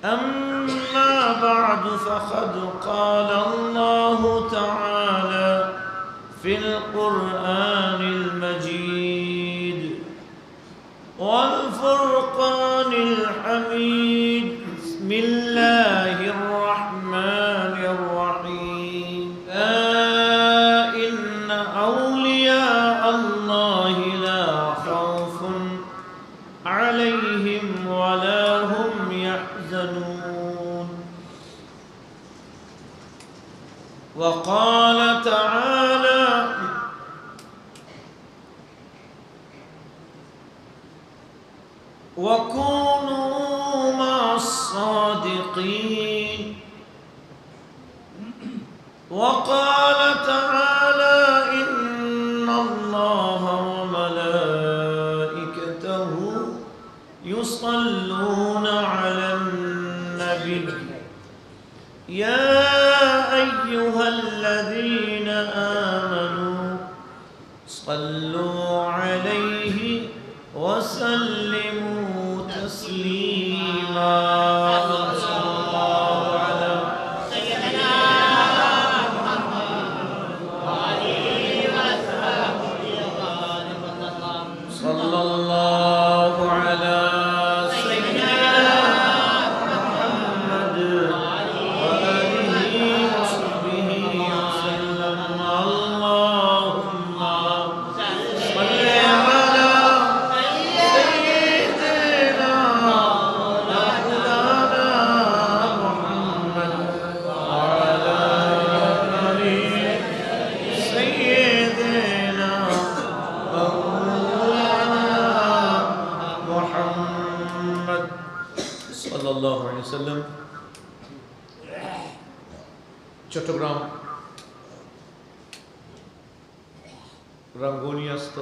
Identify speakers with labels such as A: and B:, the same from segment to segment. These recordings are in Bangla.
A: أما بعد فقد قال الله تعالى في القرآن المجيد والفرقان الحميد بسم الله الرحمن الرحيم إن أولياء الله لا خوف عليهم ولا هم يحزنون وقال تعالى وكونوا مع الصادقين وقال تعالى إن الله وملائكته يصلون على النبي يا أيها الذين آمنوا صلوا عليه وسلموا تسليما صلى الله على سيدنا محمد وآله وصحبه وسلم صلى الله على سيدنا محمد وآله وصحبه وسلم اللهم صل على سيدنا مولانا محمد وعلى آل سيدنا مولانا محمد صلى الله عليه وسلم চট্টগ্রাম রাঙ্গুনিয়াস্থ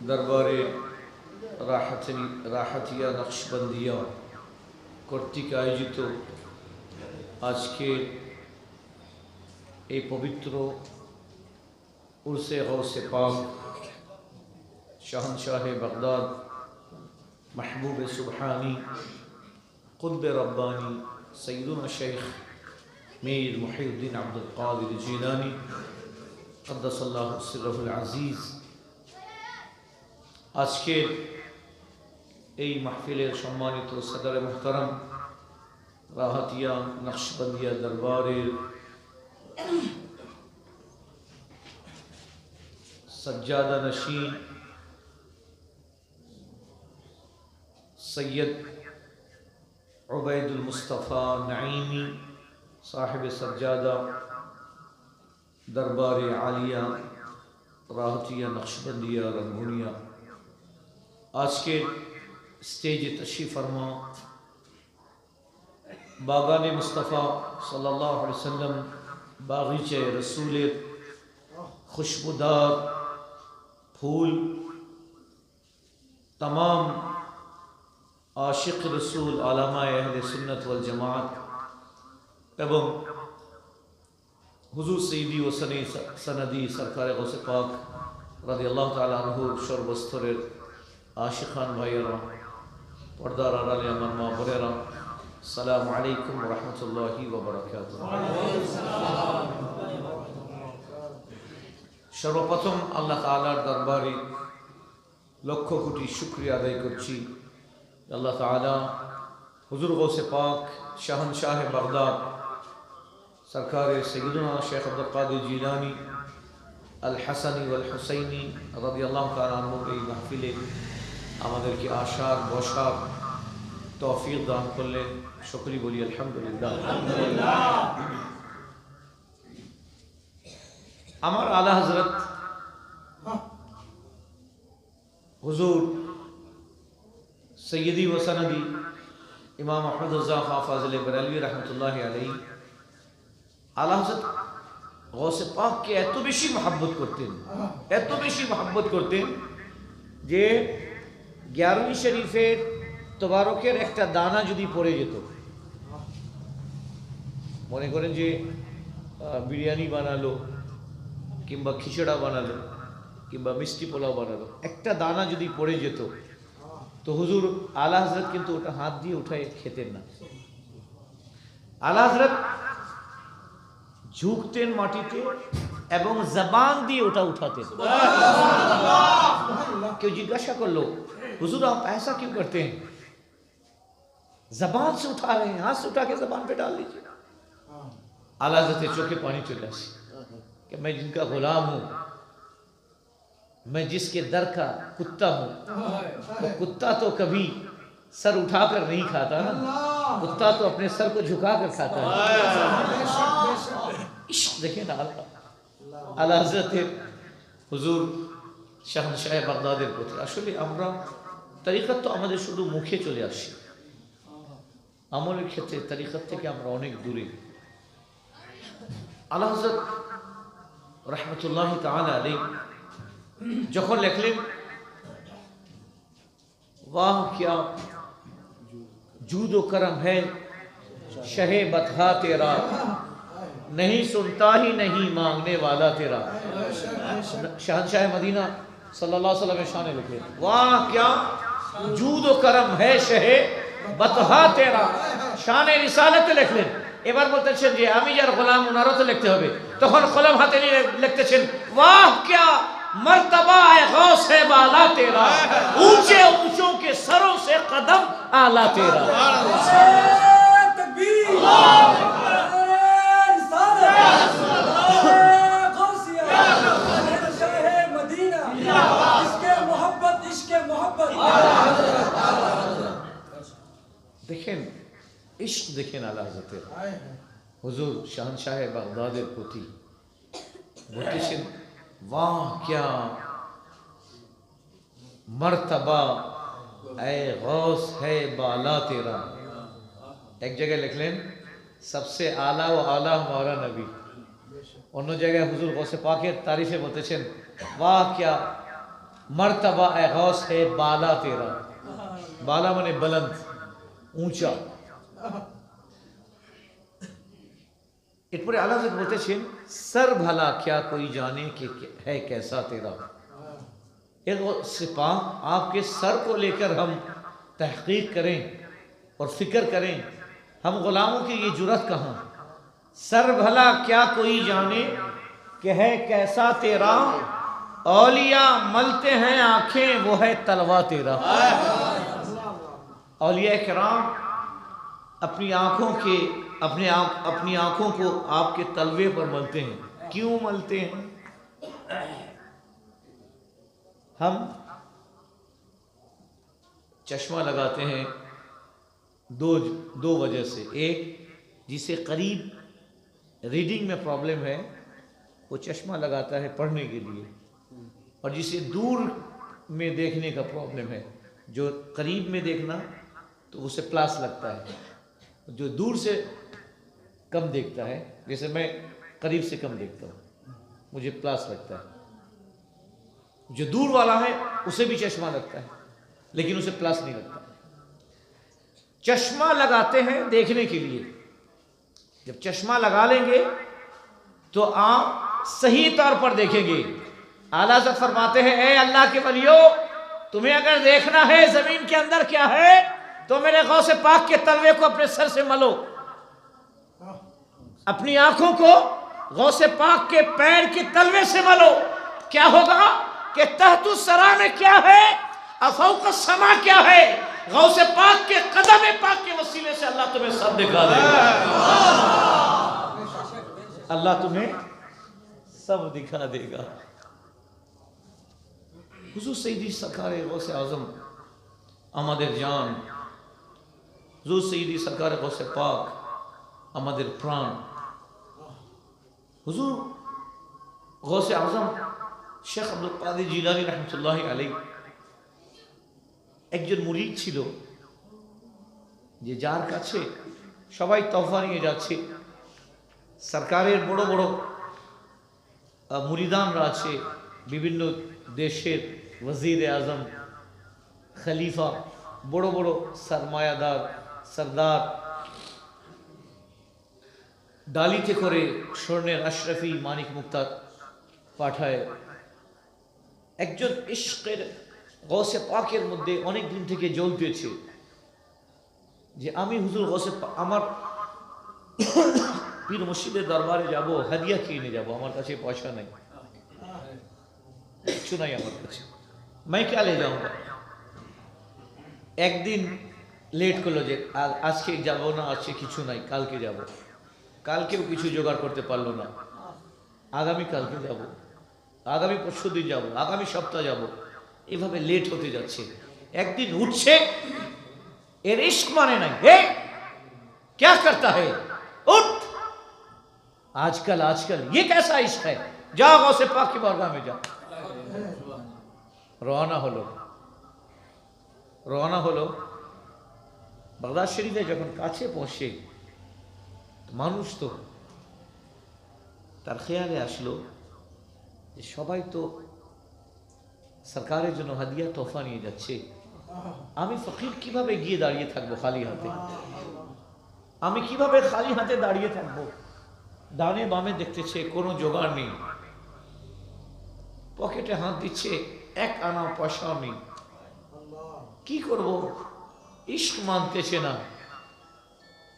A: দরবারে রাহাতিয়া নকশবন্দিয়া কর্তৃক আয়োজিত আজকে এই পবিত্র উরসে গৌসে পাক শাহনশাহে বাগদাদ মাহবুবে সুবহানি কুতবে রব্বানি সৈয়দুনা শেখ মীর মুহিউদ্দিন আব্দুল কাদির জিলানী কদ্দাসাল্লাহু সিররুল আজিজ আজকের এই মাহফিলের সম্মানিত সদরে মুহতারাম রাহাতিয়া নকশবন্দিয়া দরবারের সজ্জাদা নশীন সৈয়দ উবাইদুল মুস্তাফা নাঈমি সাহেব সজ্জাদা দরবারে আলিয়া রাহাতিয়া নকশবন্দিয়া রঙ্গুনিয়া আজকের স্টেজে তশরিফ ফরমা বাগানে মুস্তাফা সাল্লাল্লাহু আলাইহি ওয়াসাল্লাম বাগিচে রসুলের খুশবুদার ফুল तमाम आशिक रसूल आलामा अहले सुन्नत वल जमात एवं हुजूर सईदी व सनदी सरकार गौसे पाक রাদিয়াল্লাহু তাআলা আনহুর সর্বস্তরের আশিকান ভাইয়েরা পর্দার আড়ালে আমার মা বোনেরা আসসালামু আলাইকুম ওয়া রাহমাতুল্লাহি ওয়া বারাকাতুহু। সর্বপ্রথম আল্লাহ তাআলার দরবারে লক্ষ কোটি শুকরিয়া আদায় করছি। আল্লাহ তাআলা হুজুর গৌসে পাক শাহনশাহ বাগদাদ সরকারে সৈয়দুনা শেখ আব্দুল কাদের জিলানী আল হাসানি ওয়াল হুসাইনি রাদিয়াল্লাহু তাআলা আনহুর এই মাহফিলে আমাদেরকে আসার বসার তৌফিক দান করলেন। শুকরি বলি আলহামদুলিল্লাহ। আমার আলা হযরত হুজুর সৈয়দি ও সনদি ইমাম আহমদ রজা খাঁ ফাজিল বরেলভী রহমতুল্লাহ আলাইহি আলা হযরত গৌসে পাককে এত বেশি মহব্বত করতেন যে 11वीं শরীফের তবারকের একটা দানা যদি পড়ে যেত, মনে করেন যে বিরিয়ানি বানালো কিংবা খিচড়া বানালো কিংবা মিষ্টি পোলাও বানালো, একটা দানা যদি পড়ে যেত তো হুজুর আলা হযরত কিন্তু ওটা হাত দিয়ে উঠায় খেতেন না। আলা হযরত ঝুঁকতেন মাটিতে এবং জবান দিয়ে ওটা उठातें। क्यों जिज्ञासा कर लो हुजूर आप ऐसा क्यों करते हैं? जबान से उठा रहे हैं, हाथ से उठा के जबान पे डाल लीजिए। आला हज़रत चौके पानी चला कि मैं जिनका गुलाम हूँ, मैं जिसके दर का कुत्ता हूँ, तो कुत्ता तो कभी सर उठाकर नहीं खाता ना, कुत्ता तो अपने सर को झुका कर खाता है। इश्क देखिए ना आला हज़रत হুজুর শাহনশাহ বাগদাদের প্রতি। আসলে আমরা তরিকত তো আমাদের শুধু মুখে চলে আসে, আমলের ক্ষেত্রে তরিকত থেকে আমরা অনেক দূরে। আলা হযরত রাহমাতুল্লাহি তাআলা আলাইহি যখন লিখলেন वाह क्या जूद व करम है शहे बतहा तेरा, नहीं सुनता ही नहीं मांगने वाला तेरा। शहनशाह मदीना सल्लल्लाहु अलैहि वसल्लम शान लिखे वाह क्या जूद व करम है शहे बतहा तेरा। शान रिसालत লিখলেন। এবার বলতেছেন যে আমি যার গোলাম ওনারও তো লিখতে হবে। তখন কলম হাতে নিয়ে লিখতেছেন वाह क्या मर्तबा है गौस है बाला तेरा, ऊंचे ऊंचों के सरों से कदम आला तेरा। देखें इश्क देखें आला हज़रत हुजूर शहनशाह बागदाদের প্রতি বলতেছেন वाह क्या मर्तबा ऐ गौस है बाला तेरा। एक जगह लिख लें सबसे आला व आला हमारा नबी। অন্য জায়গায় হুজুর গৌসে পাকের তারিফে বলতেছেন वाह क्या मर्तबा ऐ गौस है बाला तेरा। बाला माने बुलंद ऊंचा। एरপরে আলা হযরত বলতেছেন सर भला क्या कोई जाने कि है कैसा तेरा। एक सिपा आपके सर को लेकर हम तहकीक करें और फिक्र करें, हम गुलामों की ये जुर्रत कहाँ। सर भला क्या कोई जाने कि है कैसा तेरा, औलिया मलते हैं आंखें वो है तलवा तेरा। औलिया किराम अपनी आंखों के अपनी आंखों को आपके तलवे पर मलते हैं। क्यों मलते हैं? हम चश्मा लगाते हैं दो वजह से। एक, जिसे करीब रीडिंग में प्रॉब्लम है वो चश्मा लगाता है पढ़ने के लिए, और जिसे दूर में देखने का प्रॉब्लम है, जो करीब में देखना तो उसे प्लास लगता है, जो दूर से कम देखता है, जैसे मैं करीब से कम देखता हूँ मुझे प्लास लगता है, जो दूर वाला है उसे भी चश्मा लगता है लेकिन उसे प्लास नहीं लगता। चश्मा लगाते हैं देखने के लिए, जब चश्मा लगा लेंगे तो आप सही तौर पर देखेंगे। आला हज़रत फरमाते हैं ए अल्लाह के वलियो, तुम्हें अगर देखना है जमीन के अंदर क्या है तो मेरे गौसे पाक के तलवे को अपने सर से मलो, अपनी आंखों को गौसे पाक के पैर के तलवे से मलो। क्या होगा कि तहतु सरा में क्या है, अफौक समा क्या है, गौसे पाक के कदम पाक के वसीले से अल्लाह तुम्हें सब दिखा देगा। अल्लाह तुम्हें सब दिखा देगा। हुजूर सईदी सरकारे गौसे आजम আমাদের জান, হুজুর সঈদী সরকারে গৌসে পাক আমাদের প্রাণ। হুজুর গৌসে আজম শেখ আব্দুল কাদের জিলানী রহমতুল্লাহি আলাইহি একজন মুরিদ ছিল, যে যার কাছে সবাই তওফা নিয়ে যাচ্ছে। সরকারের বড় বড় মুরিদানরা আছে, বিভিন্ন দেশের वजीर आजम, खलीफा, बड़ो बड़ो सरमायादार सरदार डालीते करे स्वर्णेर अशरफी मानिक मुक्ता पाठाय। एकजन इश्केर গৌসে পাকের মধ্যে অনেক দিন থেকে জ্বলতেছে যে আমি হুজুর আমার পীর মুর্শিদের দরবারে যাব, হাদিয়া কিনে যাব, আমার কাছে পয়সা নাই, কিছু নাই আমার কাছে, मैं क्या ले जाऊंगा। একদিন লেট করলো যে আজকে যাব না, আজকে কিছু নাই, কালকে যাব। কালকেও কিছু জোগাড় করতে পারলো না, আগামী কালকে যাব, আগামী পরশু দিন যাব, আগামী সপ্তাহ যাব, এভাবে লেট হতে যাচ্ছে। একদিন উঠছে, এর ইश्क মানে নাই, হে क्या करता है, उठ, आजकल ये कैसा इश्क है, जा गौसे पाक की बारगाह में जा। রওনা হলো বাগদাদ শরীফে। যখন কাছে পৌঁছে মানুষ তো তার খেয়ালে আসলো যে সবাই তো সরকারের জন্য হাদিয়া তোহফা নিয়ে যাচ্ছে, আমি ফকির কিভাবে গিয়ে দাঁড়িয়ে থাকবো খালি হাতে, আমি কিভাবে খালি হাতে দাঁড়িয়ে থাকবো। ডানে বামে দেখতেছে কোনো জোগাড় নেই, পকেটে হাত দিচ্ছে, এক আনা পয়সাও নেই, কি করব, ইश्क মানতেছে না,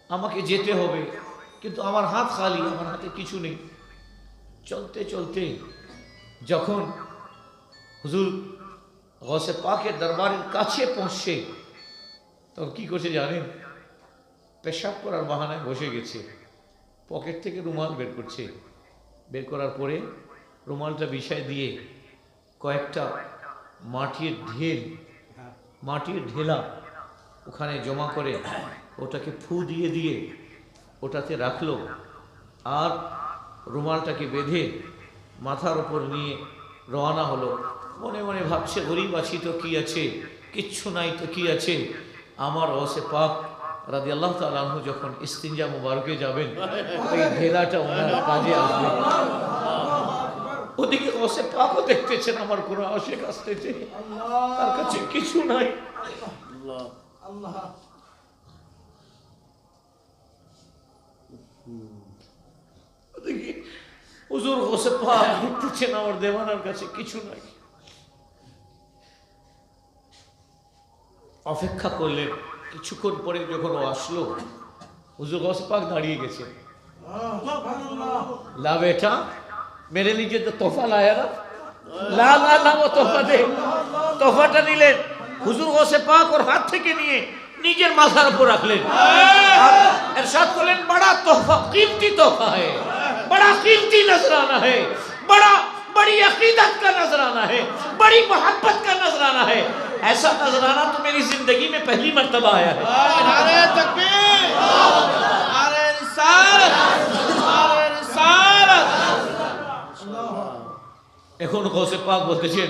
A: আমাকে যেতে হবে, কিন্তু আমার হাত খালি, আমার হাতে কিছু নেই। চলতে চলতে যখন হুজুর গৌসে পাকের দরবারের কাছে পৌঁছছে, তখন কি করছে জানেন, পেশাব করার বাহানায় বসে গেছে, পকেট থেকে রুমাল বের করছে, বের করার পরে রুমালটা বিছায় দিয়ে কয়েকটা মাটির ঢেলা ওখানে জমা করে ওটাকে ফু দিয়ে দিয়ে ওটাতে রাখলো, আর রুমালটাকে বেঁধে মাথার উপর নিয়ে রওনা হলো। মনে মনে ভাবছে, গরিব আছি তো কি আছে, কিচ্ছু নাই তো কি আছে, আমার গৌসে পাক রাদিয়াল্লাহু তাআলা আনহু যখন ইস্তিনজা মুবারকে যাবেন, ওই ঢেলাটা ওনার কাজে আসবে। ওদিকে গৌসে পাকও দেখতেছেন আমার কোনো আশেক আসতেছে, তার কাছে কিছু নাই। ওদিকে হুজুর গৌসে পাক দেখতেছেন আমার দেওয়ানার কাছে কিছু নাই। অপেক্ষা করলেন, কিছুক্ষণ পরে যখন ও আসলো, হুজুর গৌসে পাক দাঁড়িয়ে গেছে। লা বেটা मेरे लिए तो तोहफा लाया ना, ला ला ला वो तोहफा दे। तोहफाটা নিলেন হুজুর গৌসে পাক, ওর হাত থেকে নিয়ে নিজের মাথার উপর রাখলেন, আর ইরশাদ করলেন, बड़ा तोहफा, कीमती तोहफा है, बड़ा कीमती नजराना है, बड़ी अकीदत का नजराना है, बड़ी मोहब्बत का नजराना है। ऐसा नजराना तो मेरी जिंदगी में पहली मर्तबा आया है।
B: नारे तकबीर, नारे रिसालत, नारे रिसालत।
A: এখন গৌসে পাক বলতেছেন,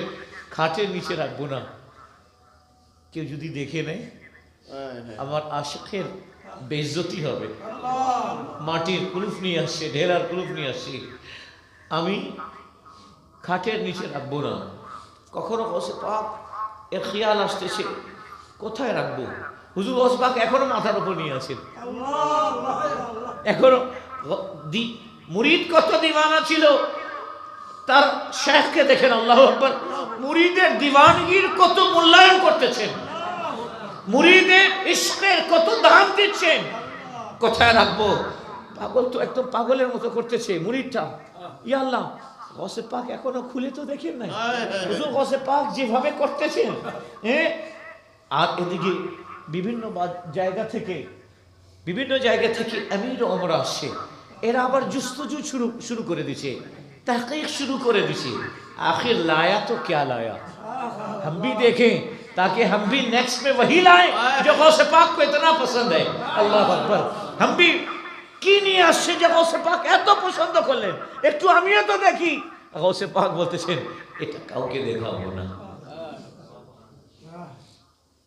A: খাটের নিচে রাখবো না, কেউ যদি দেখে নেয় আমার আশিকের বেইজ্জতি হবে। মাটির কুলুফ নিয়ে আসছে, ঢেলার কুলুফ নিয়ে আসছে, আমি খাটের নিচে রাখবো না। কখনো গৌসে পাক এর খেয়াল আসতেছে কোথায় রাখবো। হুজুর গৌসে পাক এখনো মাথার উপর নিয়ে আছেন, এখনো মুরিদ কত দিওয়ানা ছিল, তার শেখকে দেখেন, আল্লাহু আকবার, মুরিদের দিওয়ানগির কত মূল্যায়ন করতেছেন, মুরিদের ইশকের কত দাম দিচ্ছেন। কোথায় রাখবো, পাগল তো একদম পাগলের মতো করতেছে মুরিদটা। ইয়া আল্লাহ, গৌসে পাক এখনো খুলে তো দেখেন নাই, হুজুর গৌসে পাক যেভাবে করতেছেন, আর এদিকে বিভিন্ন জায়গা থেকে আমির ওমরা আসছে, এরা আবার जुस्तजू शुरू করে দিছে, तहकीक शुरू করে দিছে। आखिर लाया तो क्या लाया, हम भी देखें ताकि हम भी नेक्स्ट में वही लाएं जो गौसे पाक को इतना पसंद है। अल्लाह अकबर, हम भी কি নিয়ে আসছে যে গৌসে পাক এত পছন্দ করলেন, একটু আমিও তো দেখি। গৌসে পাক বলতেছেন, এটা কাউকে দেখাবো না।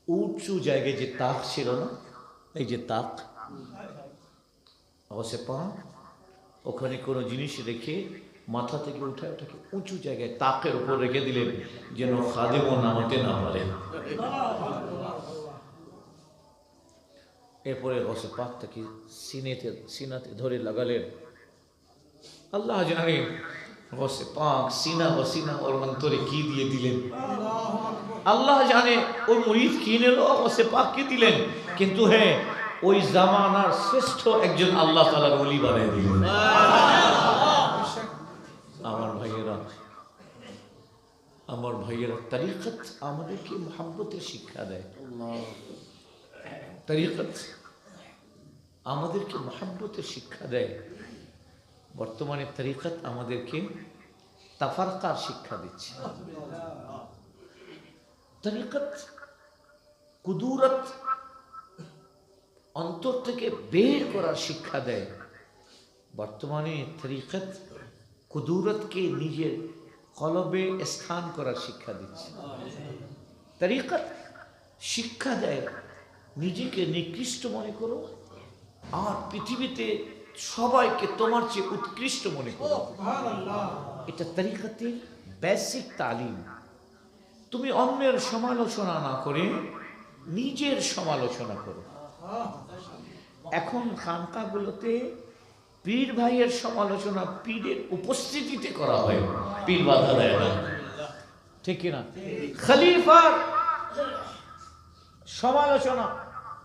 A: উঁচু জায়গায় যে তাক ছিল না, এই যে তাক, গৌসে পাক ওখানে কোনো জিনিস রেখে মাথা থেকে উঠে ওটাকে উঁচু জায়গায় তাকের উপর রেখে দিলেন, যেন খাদেমও নামাতে না পারে। এরপরে গৌসে পাক তাকে সিনাতে ধরে লাগালেন। আল্লাহ জানে গৌসে পাক সিনা ওসিনা ওর অন্তরে কি দিয়ে দিলেন আল্লাহ জানে। ওর মুরিদ কি নিল, গৌসে পাক কি দিলেন, কিন্তু হ্যাঁ ওই জামানার শ্রেষ্ঠ একজন আল্লাহ তাআলার ওলি বানিয়ে দিলেন। আমার ভাইয়েরা তরিকত আমাদেরকে মোহাব্বতের শিক্ষা দেয়। তরিকত আমাদেরকে মোহাব্বতের শিক্ষা দেয়। বর্তমানে তরিকত আমাদেরকে তাফারকার শিক্ষা দিচ্ছে। তরিকত কুদুরত অন্তর থেকে বের করার শিক্ষা দেয়। বর্তমানে তরিকত কুদুরতকে নিজের কলবে স্থান করার শিক্ষা দিচ্ছে। তরিকত শিক্ষা দেয় নিজেকে নিকৃষ্ট মনে করো আর পৃথিবীতে সবাইকে তোমার চেয়ে উৎকৃষ্ট মনে করো। এটা তরিকতের বেসিক তালিম। তুমি অন্যের সমালোচনা না করে নিজের সমালোচনা করো। এখন খানকাগুলোতে পীর ভাইয়ের সমালোচনা পীরের উপস্থিতিতে করা হয়, পীর বাধা দেয় না, ঠিক কিনা? খলিফার সমালোচনা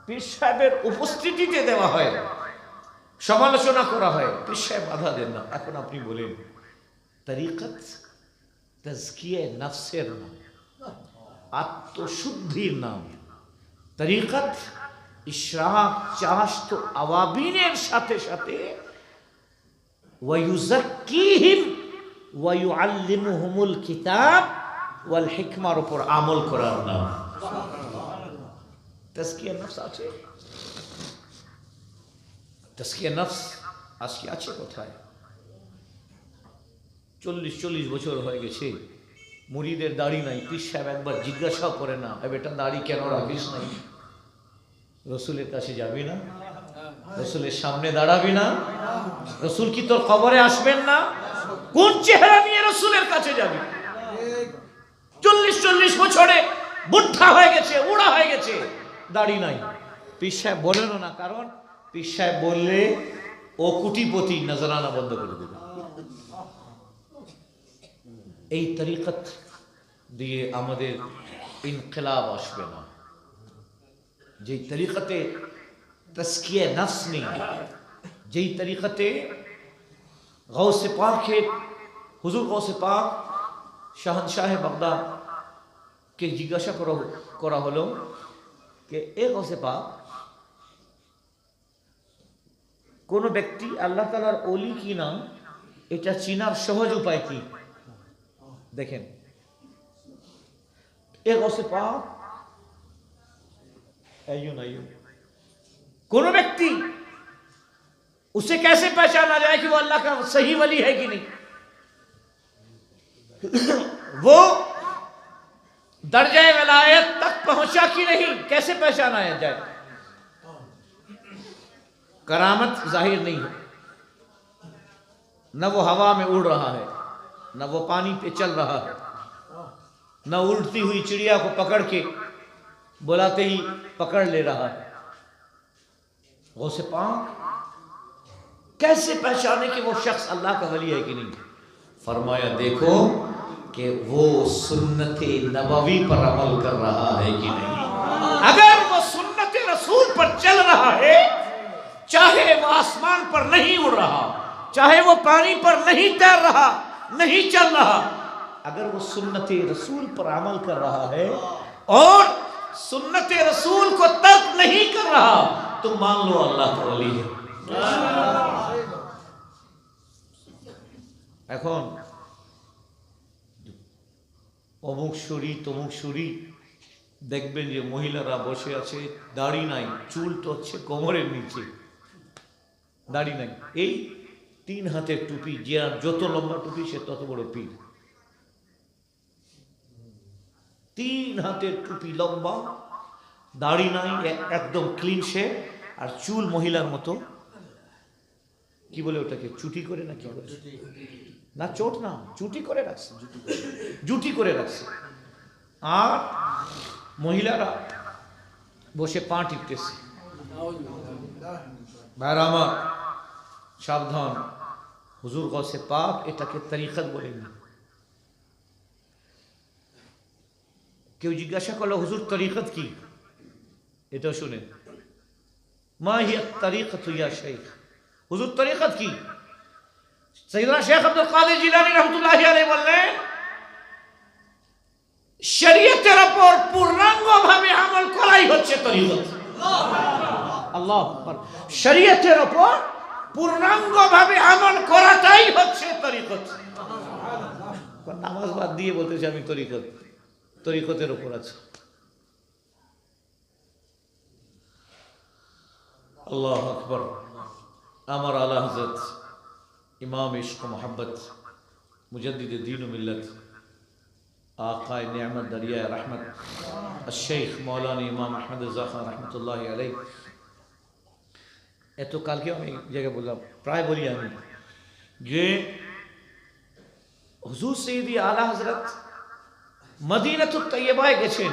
A: পীর সাহেবের উপস্থিতিতে দেওয়া হয়, সমালোচনা করা হয়, পীর সাহেব বাধা দেন না। এখন আপনি বলেন তরিকত তাজকিয়ে নফসের নাম, আত্মশুদ্ধির নাম। তরিকত ইশরাক চাশত আওয়াবিনের সাথে সাথে ওয়ায়ুযাক্কিহিম ওয়ায়ুআল্লিমুহুমুল কিতাব ওয়াল হিকমার উপর আমল করার নাম। তাজকিয়া নফস আছে? তাজকিয়া নফস আজকে আছে কোথায়? 40 বছর হয়ে গেছে, মুরিদের দাড়ি নাই। পীর সাহেব একবার জিজ্ঞাসা করে না, বেটা দাড়ি কেন রাখিস নাই? রসুলের কাছে যাবি না? রসুলের সামনে দাঁড়াবি না? রসুল কি তোর কবরে আসবেন না? কোন চেহারা নিয়ে রসুলের কাছে যাবি? 40 বছরে বুদ্ধা হয়ে গেছে, উড়া হয়ে গেছে, দাড়ি নাই। পীর সাহেব বলেন না, কারণ পীর সাহেব বললে ও কোটিপতি, নজরানা বন্ধ করে দেবে। এই তরিকত দিয়ে আমাদের ইনকিলাব আসবে না। যেই তরিকতে তাজকিয়ে নফস নেই, যেই তরিকতে গৌসে পাকের হুজুর গৌসে পাক শাহনশাহ বাগদাদ কে জিজ্ঞাসা করা হলো যে এ গৌসে পাক, কোন ব্যক্তি আল্লাহ তাআলার ওলি কি না এটা চিনার সহজ উপায় কি? देखें एक गौसे पाक कोनो व्यक्ति उसे कैसे पहचाना जाए कि वो अल्लाह का सही वली है कि नहीं? वो दर्जे विलायत तक पहुंचा कि नहीं, कैसे पहचाना जाए? करामत जाहिर नहीं है, न वो हवा में उड़ रहा है, न वो पानी पे चल रहा है, न उड़ती हुई चिड़िया को पकड़ के बुलाते ही पकड़ ले रहा है। गौसे पाक कैसे पहचाने कि वो शख्स अल्लाह का वली है कि नहीं? फरमाया देखो कि वो सुन्नते नबवी पर अमल कर रहा है कि नहीं। अगर वो सुन्नते रसूल पर चल रहा है, चाहे वो आसमान पर नहीं उड़ रहा, चाहे वो पानी पर नहीं तैर रहा, नहीं चल रहा, अगर वो सुन्नते रसूल पर अमल कर रहा है और सुन्नते रसूल को तर्क नहीं कर रहा, तो मान लो अल्लाह का वली है। এখন অমুক শরী তমুক শরী দেখবেন যে মহিলারা বসে আছে, দাড়ি নাই, চুল তো হচ্ছে কোমরের নিচে, দাড়ি নাই, এই 3 হাতের টুপি, যে যত লম্বা টুপি সে তত বড় পীর। 3 হাতের টুপি লম্বা, দাড়ি নাই, একদম ক্লিন শেভ, আর চুল মহিলার মতো, কি বলে ওটাকে, চুটি করে না কি বলে, না চোট না, চুটি করে রাখছে, জুটি করে রাখছে। আর মহিলারা বসে পা টিপতেছে। ভাইরা আমার সাবধান, হুজুর গৌসে পাক এটাকে তরিকত বলেননি। কেউ জিজ্ঞাসা করলো হুজুর তরিকত কি, এটা শুনে, মা হিয়া তরিকত ইয়া শেখ, হুজুর তরিকত কি? সাইয়েদনা শেখ আব্দুল কাদের জিলানী রাহমাতুল্লাহি আলাইহি বললেন, শরীয়তের উপর পূর্ণাঙ্গভাবে আমল করাই হচ্ছে তরিকত। আল্লাহু আকবার। শরীয়তের উপর পূর্ণাঙ্গভাবে আমল করাটাই হচ্ছে তরিকত। নামাজ বাদ দিয়ে বলতেছে আমি তরিকত, তরিকতের উপর আছে। আল্লাহু আকবার। আমার আলা হযরত ইমাম ইশক ও মোহাব্বত মুজদ্দিদ দ্বীন ও মিল্লত আকায়ে নেয়ামত দরিয়ায়ে রহমত শেখ মৌলানা ইমাম আহমদ জাফর রহমতুল্লাহি আলাইহি, এত কালকে আমি জায়গায় বললাম, প্রায় বলি আমি, যে হুজুর সৈয়দি আলা হযরত মদিনাতুত তৈয়বায় গেছেন,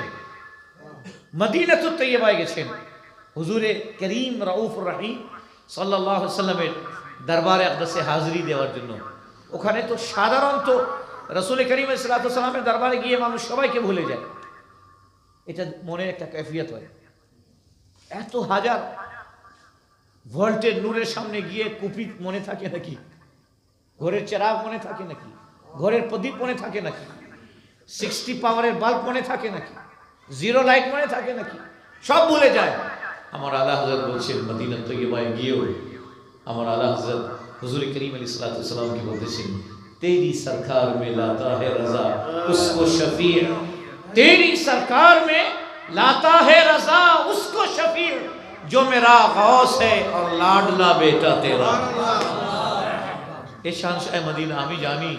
A: মদিনাতুত তৈয়বায় গেছেন হুজুরে করিম রাউফুর রহিম সাল্লাল্লাহু আলাইহি ওয়াসাল্লামের দরবারে আকদাসে হাজিরি দেওয়ার জন্য। ওখানে তো সাধারণত রাসূল করিম সাল্লাল্লাহু আলাইহি ওয়াসাল্লামের দরবারে গিয়ে মানুষ সবাইকে ভুলে যায়, এটা মনের একটা কৈফিয়ত হয়। এত হাজার ভোল্টের নূরের সামনে গিয়ে কুপি মনে থাকে নাকি? ঘরের চেরাগ মনে থাকে নাকি? ঘরের প্রদীপ মনে থাকে নাকি? 60 পাওয়ারের বাল্ব মনে থাকে নাকি? জিরো লাইট মনে থাকে নাকি? সব ভুলে যায়। আমার আলা হযরত বলছেন মদিনা তৈয়বায় গিয়েও আমার আলা হযরত হুজুর করিম আলাইহিস সালাতু ওয়াস সালাম কি বলতেছেন, তেরি সরকার মে লাতা হে রাজা উসকো শফি, তেরি সরকার মে লাতা হে রাজা উসকো শফি, जो मेरा गौस है और लाडला बेटा तेरा। এই শানশাহ মদিনা আমি জানি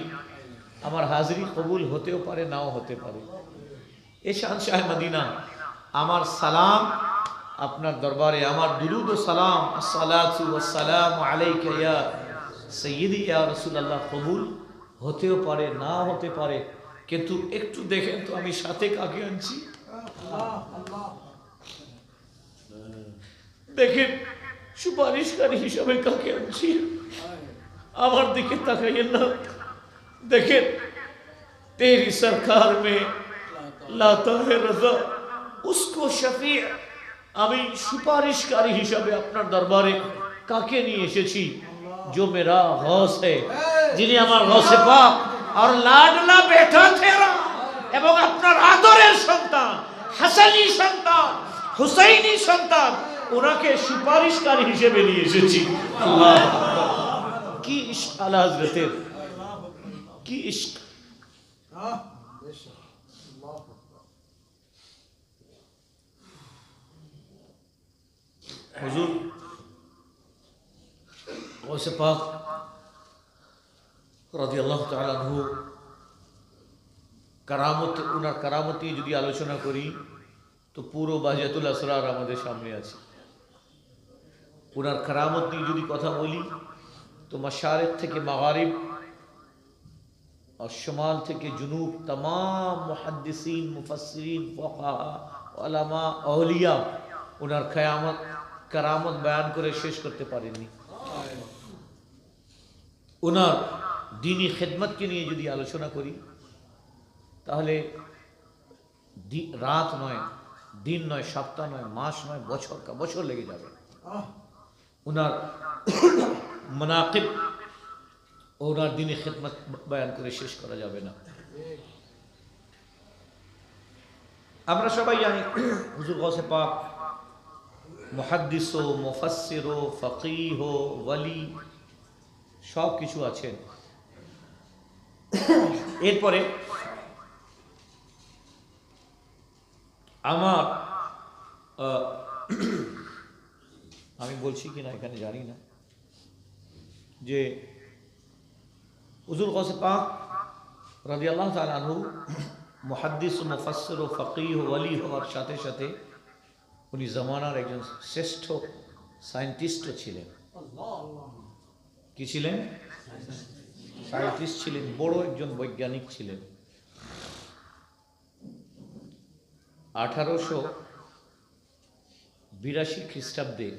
A: আমার হাজিরি কবুল হতেও পারে নাও হতে পারে। এই শানশাহ মদিনা আমার সালাম আপনার দরবারে, আমার দুরুদ ও সালাম, আসসালাতু ওয়াসসালামু আলাইকা ইয়া সাইয়্যিদি ইয়া রাসূলুল্লাহ কবুল হতেও পারে না হতে পারে, কিন্তু একটু দেখেন তো আমি সাথে কাকে আনছি। দেখেন সুপারিশকারী হিসাবে কাকে আনছি, আমার দিকে তাকাইয়েন না। দেখেন তেরি সরকার মে লাতা হে রাজা উসকো শফি, আমি সুপারিশকারী হিসাবে আপনার দরবারে কাকে নিয়ে এসেছি? जो मेरा गौस है, যিনি আমার গৌসে পাক আর লাডলা বেটা তেরা, এবং আপনার আদরের সন্তান, হাসানি সন্তান, হুসাইনি সন্তান, ওনাকে সুপারিশকারী হিসেবে নিয়ে এসেছি। আল্লাহ কি ইশক আলা হযরতের, কি ইশক। হুজুর গৌসে পাক রাদিয়াল্লাহু তাআলা আনহু কারামত, ওনার কারামত নিয়ে যদি আলোচনা করি তো পুরো বাহিয়াতুল আসরার আমাদের সামনে আছে। ওনার কারামত নিয়ে যদি কথা বলি তো মাশারিক থেকে মাগারিব আর শুমাল থেকে জুনুব तमाम মুহাদ্দিসিন, মুফাসসিরিন, ফুকাহা, উলামা, আউলিয়া ওনার কিয়ামত কারামত বয়ান করে শেষ করতে পারেননি। ওনার দ্বীনি খিদমতকে নিয়ে যদি আলোচনা করি তাহলে রাত নয়, দিন নয়, সপ্তাহ নয়, মাস নয়, বছর কা বছর লেগে যাবে। ওনার মানাকিব, ওনার দ্বীনি খিদমত বয়ান করে শেষ করা যাবে না। আমরা সবাই জানি হুজুর গৌসে পাক মুহাদ্দিস ও মুফাসসির ও ফকিহ ও ওয়ালি সব কিছু আছেন। এরপরে আমার আমি বলছি কিনা এখানে জানি না, যে হুজুর গৌসে পাক রাদিয়াল্লাহু তাআলা আনহু মুহাদ্দিস ও মুফাসসির ও ফকিহ ও ওয়ালি হওয়ার সাথে সাথে উনি জামানার একজন শ্রেষ্ঠ সায়েন্টিস্টও ছিলেন। কি ছিলেন? সায়েন্টিস্ট ছিলেন, বড় একজন বৈজ্ঞানিক ছিলেন। 1882 খ্রিস্টাব্দে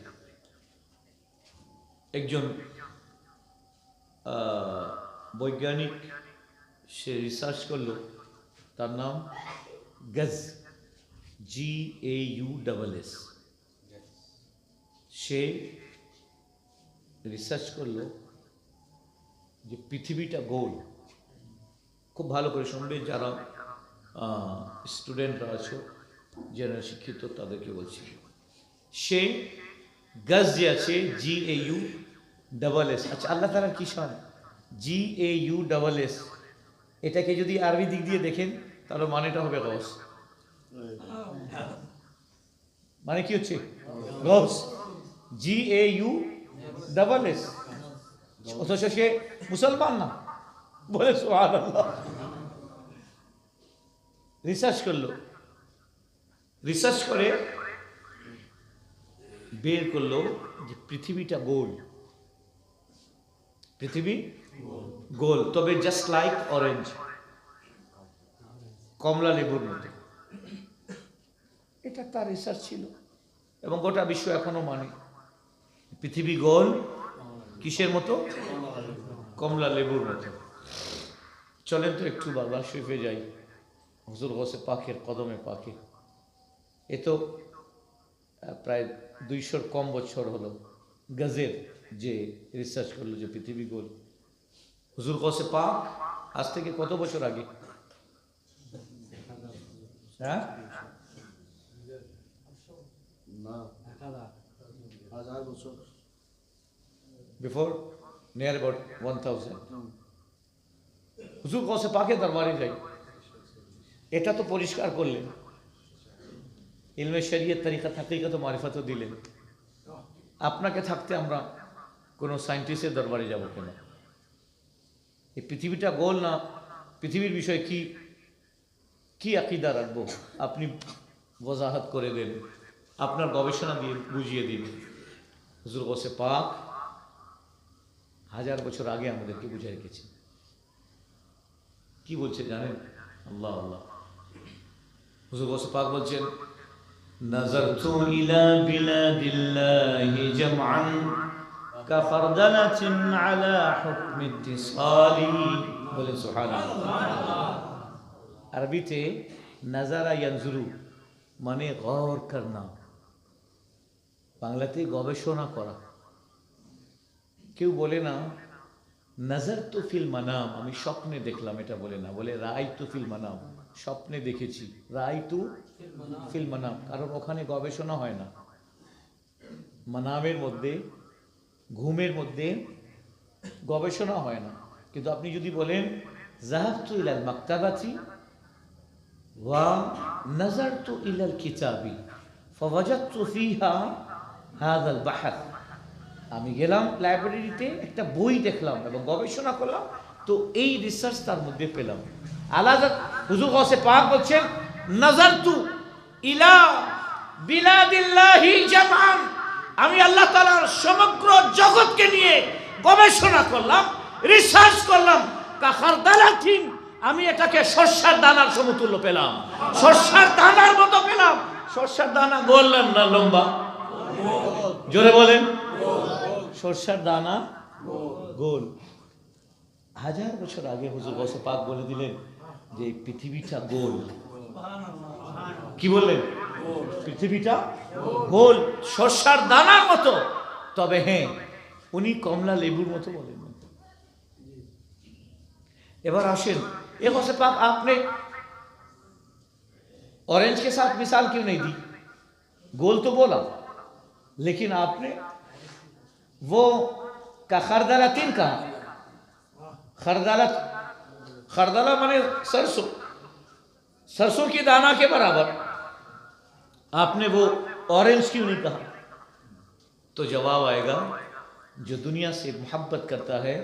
A: একজন বৈজ্ঞানিক সে রিসার্চ করলো, তার নাম গজ, GAUSS। সে রিসার্চ করলো যে পৃথিবীটা গোল। খুব ভালো করে শুনবে, যারা স্টুডেন্টরা আছো, যারা শিক্ষিত, তাদেরকে বলছি। সে গজ যে আছে GAUSS, আচ্ছা আল্লাহ তাআলার কি শান, GAUSS, এটাকে যদি আরবি দিক দিয়ে দেখেন তাহলে মানেটা হবে গস। মানে কি হচ্ছে গস, GAUSS, অথচ সে মুসলমান না, বলে সুবহানাল্লাহ। রিসার্চ করলো, রিসার্চ করে বের করলো যে পৃথিবীটা গোল, পৃথিবী গোল, তবে জাস্ট লাইক অরেঞ্জ, কমলা লেবুর মতো। এটা তার রিসার্চ ছিল এবং গোটা বিশ্ব এখনো মানে পৃথিবী গোল কিসের মতো, কমলা লেবুর মতো। চলেন তো একটু বাবা শরীফে যাই, হুজুর গৌসে পাকের কদমে পাকে। এ তো প্রায় 200 কম বছর হলো গজের যে রিসার্চ করলো যে পৃথিবী গোল। হুজুর গৌসে পাক আজ থেকে কত বছর আগে? হ্যাঁ, বিফোর নিয়ার অ্যাবাউট 1000। হুজুর গৌসে পাকে দরবারে যাই, এটা তো পরিষ্কার করলেন, ইলমে শরিয়ত তরিকা হাকিকত মারিফাতও দিলেন। আপনাকে থাকতে আমরা কোনো সায়েন্টিস্টের দরবারে যাব কেন? এই পৃথিবীটা গোল না, পৃথিবীর বিষয়ে কি কি আকীদা রাখবো, আপনি ওয়াজাহাত করে দেন, আপনার গবেষণা দিয়ে বুঝিয়ে দিন। হুজুর গৌসে পাক 1000 বছর আগে আমাদেরকে বুঝিয়ে রেখেছেন। কি বলছে জানেন? আল্লাহ আল্লাহ। হুজুর গৌসে পাক বলছেন, নাযারতু ইলা বিলাদিল্লাহি জামআন কাফারদালাতিন আলা হুকমি ইত্তিসালি, বলে সুবহানাল্লাহ। আরবিতে নাজারা ইয়ানজুরু মানে গৌর করনা, বাংলাতে গবেষণা করা। কেউ বলে না নাজারতু ফিল মানাম, আমি স্বপ্নে দেখলাম, এটা বলে না, বলে রাআইতু ফিল মানাম, স্বপ্নে দেখেছি, রাআইতু ফিল মানাম, কারণ ওখানে গবেষণা হয় না। মানামের মধ্যে, ঘুমের মধ্যে গবেষণা হয় না। কিন্তু আপনি যদি বলেন যাহাবতু ইলাল মাকতাবাতি ওয়া নাযারতু ইলাল কিতাবি ফাওয়াজাদতু ফিহা হাযাল বাহথ, আমি গেলাম লাইব্রেরিতে, একটা বই দেখলাম এবং গবেষণা করলাম, তো এই রিসার্চ তার মধ্যে পেলাম। আলাদা হুজুর গৌসে পাক বলছেন, নাযারতু ইলা বিলাদিল্লাহি জামআন, আমি আল্লাহ তাআলার সমগ্র জগৎকে নিয়ে গবেষণা করলাম, রিসার্চ করলাম, কাখারদালাতিন, আমি এটাকে সরষার দানার সমতুল্য পেলাম, সরষার দানার মতো পেলাম। সরষার দানা বললাম না লম্বা, জোরে বলেন, সরষার দানা গোল। 1000 বছর আগে হুজুর গৌসে পাক বলে দিলেন যে এই পৃথিবীটা গোল। কি বললেন? পৃথিবীটা গোল, সরষার দানার মতো, তবে হ্যাঁ উনি কমলা লেবুর মতো বলেন। এবার আসেন, ए गौसे पाक आपने ऑरेंज के साथ मिसाल क्यों नहीं दी? गोल तो बोला, लेकिन आपने वो का खरदला तीन कहा। खरदला, खरदला माने सरसों, सरसों की दाना के बराबर, आपने वो ऑरेंज क्यों नहीं कहा? तो जवाब आएगा, जो दुनिया से मोहब्बत करता है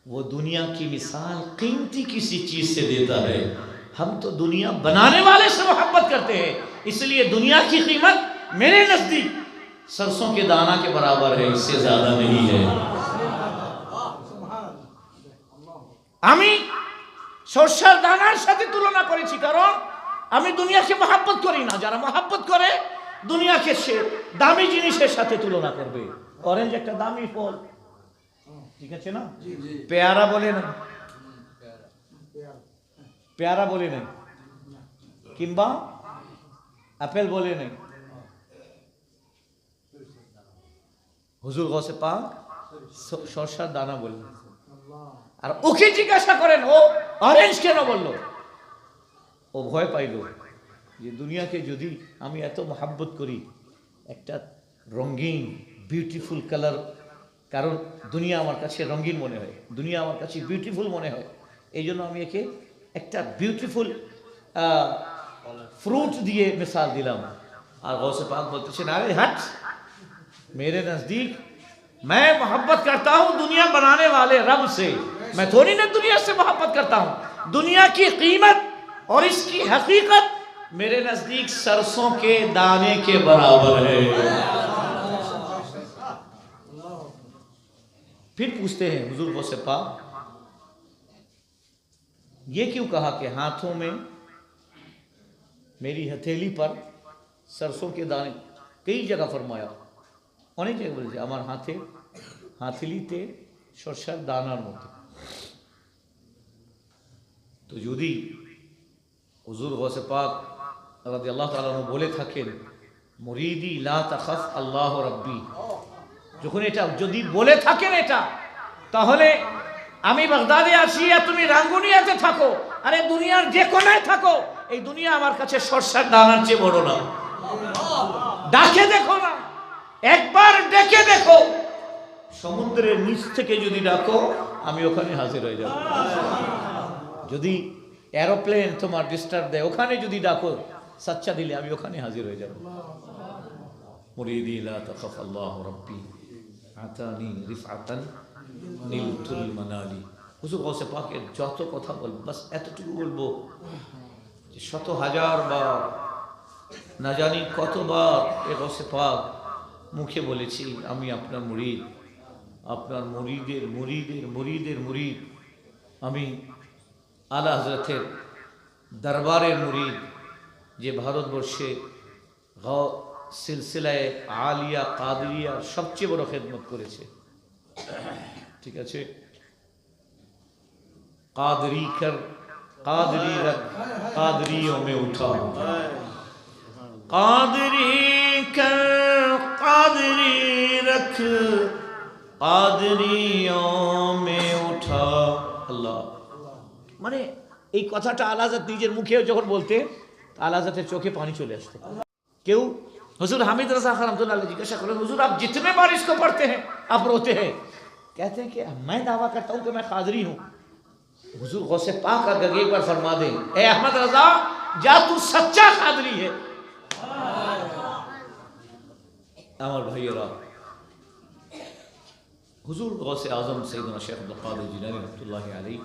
A: वो दुनिया की मिसाल कीमती किसी चीज से देता है। हम तो दुनिया बनाने वाले से मोहब्बत करते हैं, इसलिए दुनिया की कीमत मेरे नजदीक सरसों के दाना के बराबर है, इससे ज्यादा नहीं है। আমি সরষের দানার সাথে তুলনা করেছি, কারণ আমি দুনিয়াকে মহব্বত করি না। যারা মহব্বত করে দুনিয়াকে সে দামি জিনিসের সাথে তুলনা করবে। অরেঞ্জ একটা দামি ফল, ঠিক আছে না? পেয়ারা বলে না, পেয়ারা বলে নাই, কিংবা আপেল বলে নাই, হুজুর গৌসে পাক সরষার দানা বললেন। আর ওকে জিজ্ঞাসা করেন ও অরেঞ্জ কেন বললো? ও ভয় পাইল যে দুনিয়াকে যদি আমি এত মহাব্বত করি, একটা রঙিন বিউটিফুল কালার, কারণ দুনিয়া আমার কাছে রঙিন মনে হয়, দুনিয়া আমার কাছে বিউটিফুল মনে হয়, এই জন্য আমি একে একটা বিউটিফুল फ्रूट दिए मिसाल दिलाम। और गौसे पाक बोलते हैं अरे हट, मेरे नज़दीक मैं मोहब्बत करता हूँ दुनिया बनाने वाले रब से, मैं थोड़ी ना दुनिया से मोहब्बत करता हूँ। दुनिया की कीमत और इसकी हकीकत मेरे नज़दीक सरसों के दाने के बराबर है। फिर पूछते हैं हुजूर गौसे पाक, ये क्यों कहा कि हाथों में, मेरी हथेली पर सरसों के दाने? कई जगह फरमाया, अनेक जगह बोले आमार हाथे हाथेलीते সরষার দানার মতো। তো যদি হুজুর গৌসে পাক রাদিয়াল্লাহু তাআলা বলে থাকেন মুরিদি লা তাখাফ আল্লাহ রাব্বি, যখন এটা যদি বলে থাকেন এটা, তাহলে আমি বাগদাদে আছি আর তুমি রাঙ্গুনিয়াতে থাকো, আরে দুনিয়ার যে কোনায় থাকো, এই দুনিয়া আমার কাছে সরষার দানার চেয়ে বড় না। ডাকে দেখো না, একবার ডেকে দেখো, সমুদ্রের নিচ থেকে যদি ডাকো আমি ওখানে হাজির হয়ে যাব। যদি এরোপ্লেন তোমার ডিস্টার্ব দেয়, ওখানে যদি ডাকো সাচ্চা দিলে আমি ওখানে হাজির হয়ে যাব। মুরিদি লা তাখাফ আল্লাহ রাব্বি আতানি রিফআতান নীলতুল মানালি। হুজুর গৌসে পাকের যত কথা বলবো বাস এতটুকু বলবো যে শত হাজার বার, না জানি কতবার এ গৌসে পাক মুখে বলেছি আমি আপনার মুরিদ, আপনার মুরিদের মুরিদের মুরিদের মুরিদ, আমি আলা হযরতের দরবারের মুরিদ, যে ভারতবর্ষে সিলসিলায় আলিয়া কাদরিয়া সবচেয়ে বড় খেদমত করেছে। ঠিক আছে, कादरी कर कादरी रख कादरियों में उठा, कादरी कर कादरी रख कादरियों में उठा। अल्लाह মানে এই কথাটা আলা হযরত নিজের মুখে যখন বলতে, আলা হযরতের চোখে পানি চলে আসতো। কেউ हुजूर हामिद रज़ा खान रहमतुल्लाह अलैह जिज्ञासा करें हुजूर आप जितने बार इसको पढ़ते हैं आप रोते हैं, कहते हैं कि मैं दावा करता हूं कि मैं कादरी हूं। हुजूर गौसे पाक अगर एक बार फरमा दें ए अहमद रजा जा तू सच्चा कादरी है। আমার ভাইয়েরা, হুজুর গৌসে আজম সৈয়দনা শেখ আব্দুল কাদের জিলানী রহমাতুল্লাহ আলাইহি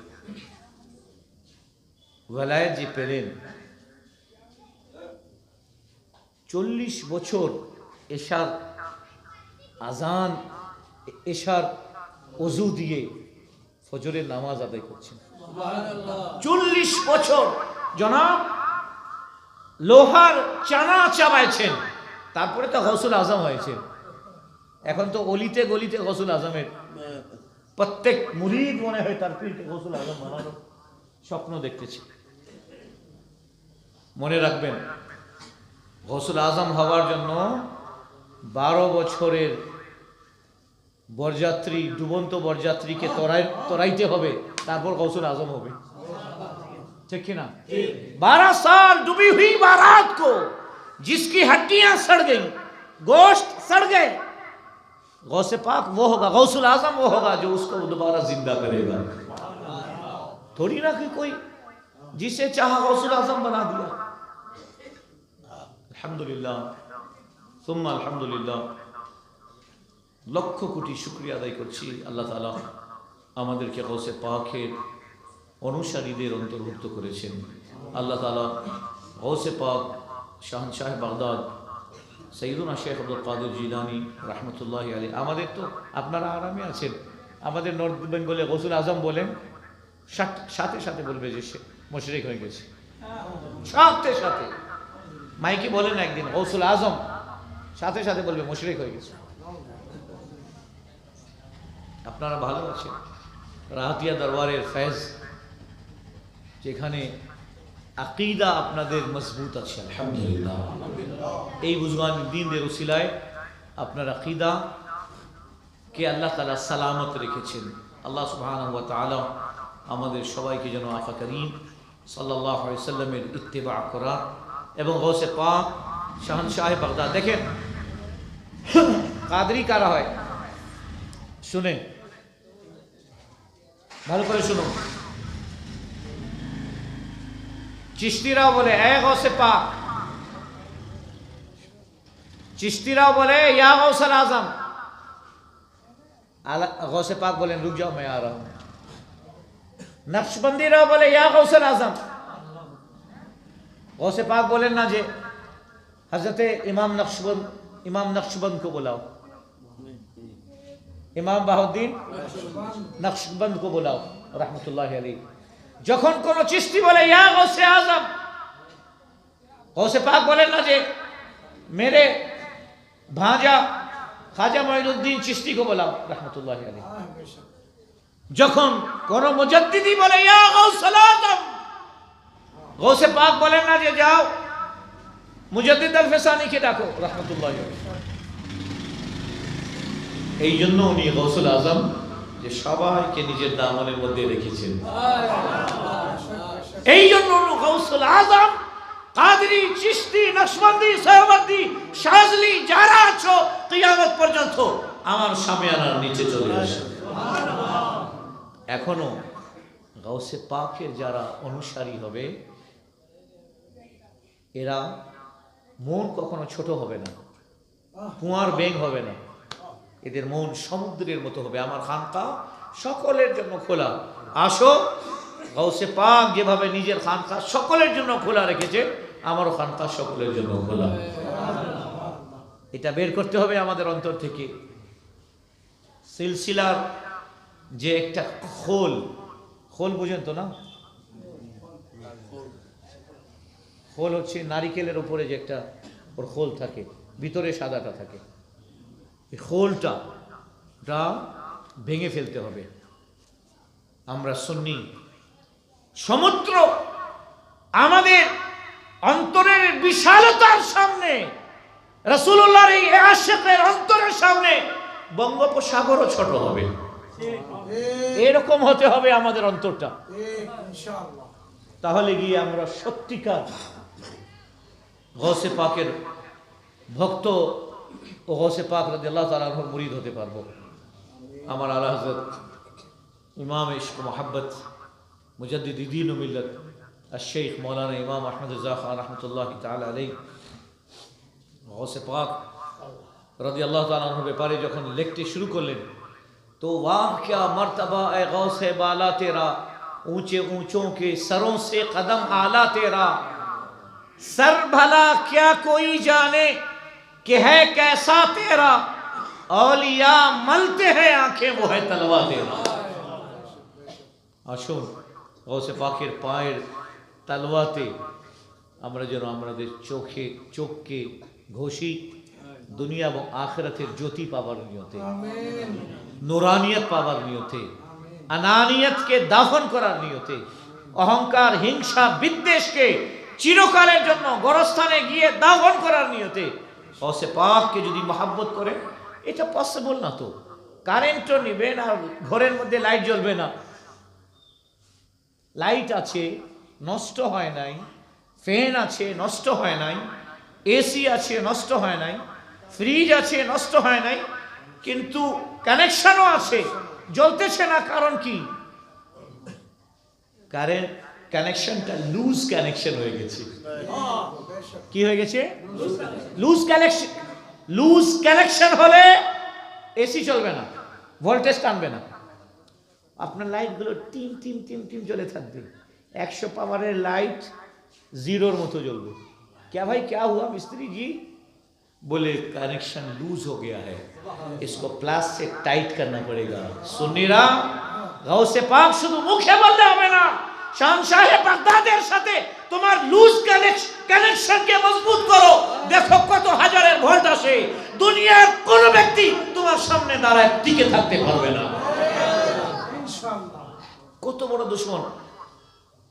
A: ওয়ালায়াত যে পেলেন, 40 বছর এশার আজান, এশার ওযু দিয়ে ফজরের নামাজ আদায় করছেন। 40 বছর জনাব লোহার চানা চাবাইছেন, তারপরে তো গৌসুল আজম হয়েছে। এখন তো অলিতে গলিতে গৌসুল আজমের প্রত্যেক মুরিদ মনে হয় তার পীরকে গৌসুল আজম বানানোর স্বপ্ন দেখতেছে। মনে রাখবেন, গৌসুল আজম হওয়ার জন্য 12 বছরের বরযাত্রী, ডুবন্ত বরযাত্রীকে তরাইতে হবে, তারপর গৌসুল आजम হবে। ठीक है ना? 12 साल डूबी हुई बारात को जिसकी हड्डियां सड़ गई, गोश्त सड़ गए, गौसे पाक वो होगा, गौसुल आजम वो होगा जो उसको दोबारा जिंदा करेगा। थोड़ी ना कि कोई जिसे चाहा गौसुल आजम बना दिया। अल्हम्दुलिल्लाह सुम्मा अल्हम्दुलिल्लाह, লক্ষ কোটি শুকরিয়া আদায় করছি আল্লাহ তাআলা আমাদেরকে গৌসে পাকের অনুসারীদের অন্তর্ভুক্ত করেছেন। আল্লাহ তাআলা গৌসে পাক শাহনশাহ বাগদাদ সৈয়দনা শেখ আব্দুল কাদের জিলানী রহমতুল্লাহি আলাইহি, আমাদের তো আপনারা আরামে আছেন, আমাদের নর্থ বেঙ্গলে গৌসুল আজম বলেন সাথে সাথে বলবে যে সে মুশরিক হয়ে গেছে, সাথে সাথে মাইকে বলেন একদিন গৌসুল আজম, সাথে সাথে বলবে মুশরিক হয়ে গেছে। আপনারা ভালো আছেন? রাহাতিয়া দরবারের ফয়েজ, যেখানে আকিদা আপনাদের মজবুত আছে আলহামদুলিল্লাহ। এই বুজগান দ্বীনের উসিলায় আপনার আকিদা কে আল্লাহ তাআলা সালামত রেখেছেন। আল্লাহ সুবহানাহু ওয়া তাআলা আমাদের সবাইকে যেন আকা করিম সাল্লাল্লাহু আলাইহি ওয়াসাল্লামের ইত্তেবা করা এবং গৌসে পাক শাহনশাহ বাগদাদ। দেখেন কাদরি কারা হয় শুনেন, ভালো করে শুনুন। চিশতিরাও বলে এ গৌসে পাক, চিশতিরাও বলে ইয়া গৌসুল আজম, गौसे पाक बोले रुक जाओ मैं आ रहा हूं। नक्शबंदी राव बोले या गौसुल आजम। गौसे पाक बोले ना जे हजरत इमाम नक्शबंद को बुलाओ, इमाम बाहुद्दीन नक्शबंद को बुलाओ रहमतुल्लाहि अलैहि। যখন কোন চিশতি বলে ইয়া গৌসে আজম, गौसे पाक बोले ना जे मेरे भांजा खाजा मोइनुद्दीन चिश्ती को बुलाओ रहमतुल्लाहि अलैहि। যখন কোন মুজাদ্দিদি বলে ইয়া গৌসুল আজম, গৌসে পাক বলেন না যে যাও মুজাদ্দিদ আল ফিসানি কে ডাকো রাহমাতুল্লাহি আলাইহি। এই জন্য উনি গৌসুল আজম যে সবাইকে নিজের দামনের মধ্যে রেখেছেন, এই জন্য গৌসুল আজম কাদরি, চিশতি, নকশবন্দি, সোহরাওয়ার্দী, শাজলি যারা আছো কিয়ামত পর্যন্ত আমার সামিয়ানার নিচে চলে আসো। এখনো গাউসে পাকের যারা অনুসারী হবে এরা মন কখনো ছোট হবে না, কুয়ার ব্যাং হবে না, এদের মন সমুদ্রের মতো হবে। আমার খানকা সকলের জন্য খোলা, আসো। গাউসে পাক যেভাবে নিজের খানকা সকলের জন্য খোলা রেখেছে, আমারও খানকা সকলের জন্য খোলা। এটা বের করতে হবে আমাদের অন্তর থেকে। সিলসিলার যে একটা খোল, খোল বুঝেন তো না? খোল হচ্ছে নারিকেলের উপরে যে একটা ওর খোল থাকে, ভিতরে সাদাটা থাকে, এই খোলটা ভেঙে ফেলতে হবে। আমরা সুন্নি, সমুদ্র আমাদের অন্তরের বিশালতার সামনে, রাসূলুল্লাহর এই আশিকের অন্তরের সামনে বঙ্গোপসাগরও ছোট হবে। এরকম হতে হবে আমাদের অন্তরটা, তাহলে গিয়ে আমরা সত্যিকার গৌসে পাকের ভক্ত ও গৌসে পাক রাদিয়াল্লাহু তাআলা আনহুর মুরিদ হতে পারবো। আমার আলা হযরত ইমাম ইশক মোহাব্বত মুজাদ্দিদ দ্বীন ও মিল্লাত আশ-শাইখ মৌলানা ইমাম আহমদ রিজা খান রাহমাতুল্লাহি তাআলা আলাইহি গৌসে পাক রাদিয়াল্লাহু তাআলা আনহুর ব্যাপারে যখন লিখতে শুরু করলেন, तो वाह क्या मर्तबा ए गौसे बाला तेरा, ऊंचे ऊंचों के सरों से कदम आला तेरा, सर भला क्या कोई जाने कि है कैसा तेरा, औलिया मलते हैं आंखें वो है तलवा तेरा। আসুন গৌসে পাকের পায়ের তালওয়াতে আমরা যেন আমাদের চোখকে ঘষি, দুনিয়া এবং আখিরাতের জ্যোতি পাবার নিয়তে, নুরানিয়ত পাবার নিয়তে, আনানিয়তকে দাফন করার নিয়তে, অহংকার, হিংসা, বিদ্বেষকে চিরকালের জন্য গোরস্থানে গিয়ে দাফন করার নিয়তে গৌসে পাককে যদি মহব্বত করে, এটা পসিবল না। তো কারেন্টও নিবে না, ঘরের মধ্যে লাইট জ্বলবে না, লাইট আছে নষ্ট হয় নাই, ফ্যান আছে নষ্ট হয় নাই, এসি আছে নষ্ট হয় নাই, ফ্রিজ আছে নষ্ট হয় নাই, কিন্তু কানেকশনও আছে, জ্বলতেছে না। কারণ কি? কারেন্ট কানেকশনটা লুজ কানেকশন হয়ে গেছে। কি হয়ে গেছে? Loose connection. লুজ কানেকশন হলে এসি চলবে না, ভোল্টেজ টানবে না, আপনার লাইটগুলো টিম টিম টিম টিম জ্বলে থাকবে। 100 পাওয়ারের লাইট জিরোর মতো জ্বলবে। क्या भाई क्या हुआ मिस्त्री जी? बोले कनेक्शन लूज हो गया है, इसको प्लस से टाइट करना पड़ेगा। सुन्नीरा गौसे पाक শুধু মুখে বললে হবে না, শাহনশাহ বাগদাদের সাথে তোমার লুজ কানেকশনকে মজবুত করো। দেখো কত হাজারের ভোল্ট আসে, দুনিয়ার কোন ব্যক্তি তোমার সামনে দাঁড়ায় টিকে থাকতে পারবে না। কত বড় দুশ্মন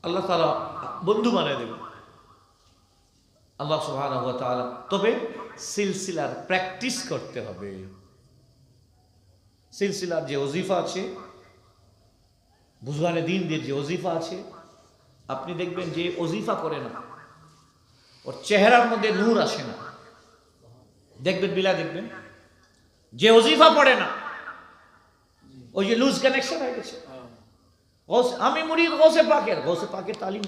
A: আল্লাহ তাআলা বন্ধু বানিয়ে দেবেন আল্লাহ সুবহানাহু ওয়া তাআলা। তবে সিলসিলার প্র্যাকটিস করতে হবে। সিলসিলার যে ওজিফা আছে, বুজগানে দিনদের যে ওজিফা আছে, আপনি দেখবেন যে ওজিফা করে না ওর চেহারার মধ্যে নূর আসে না। দেখবেন বিলা দেখবেন যে ওজিফা পড়ে না, ওই যে লুজ কানেকশন হয়ে গেছে। আমি মুরিদ গৌসে পাকের তালিম,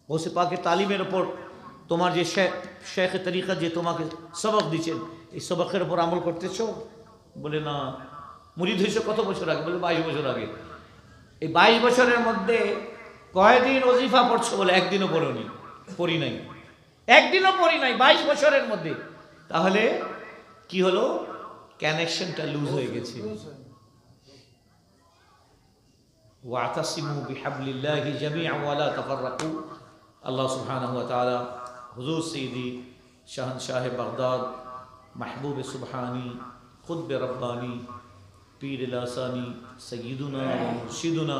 A: গৌসে পাকের তালিমের ওপর তোমার যে শেখ তরিকা যে তোমাকে সবক দিচ্ছেন, এই সবকের উপর আমল করতেছো? বলে না। মুরিদ হয়েছে কত বছর আগে? বলে 22 বছর আগে। এই 22 বছরের মধ্যে কয়দিন ওজিফা পড়ছো? বলে একদিনও পড়ি নাই, একদিনও পড়ি নাই 22 বছরের মধ্যে। তাহলে কি হলো? কানেকশনটা লুজ হয়ে গেছে। ওয়াতাসিমু বিহাবলিল্লাহি জামিআন ওয়া লা তাফাররাকু। আল্লাহ সুবহানাহু ওয়া তাআলা হুজুর সৈয়দি শাহনশাহ বাগদাদ মাহবুব সুবহানি খুতবে রব্বানি পীর লাসানি সৈয়দুনা মুর্শিদুনা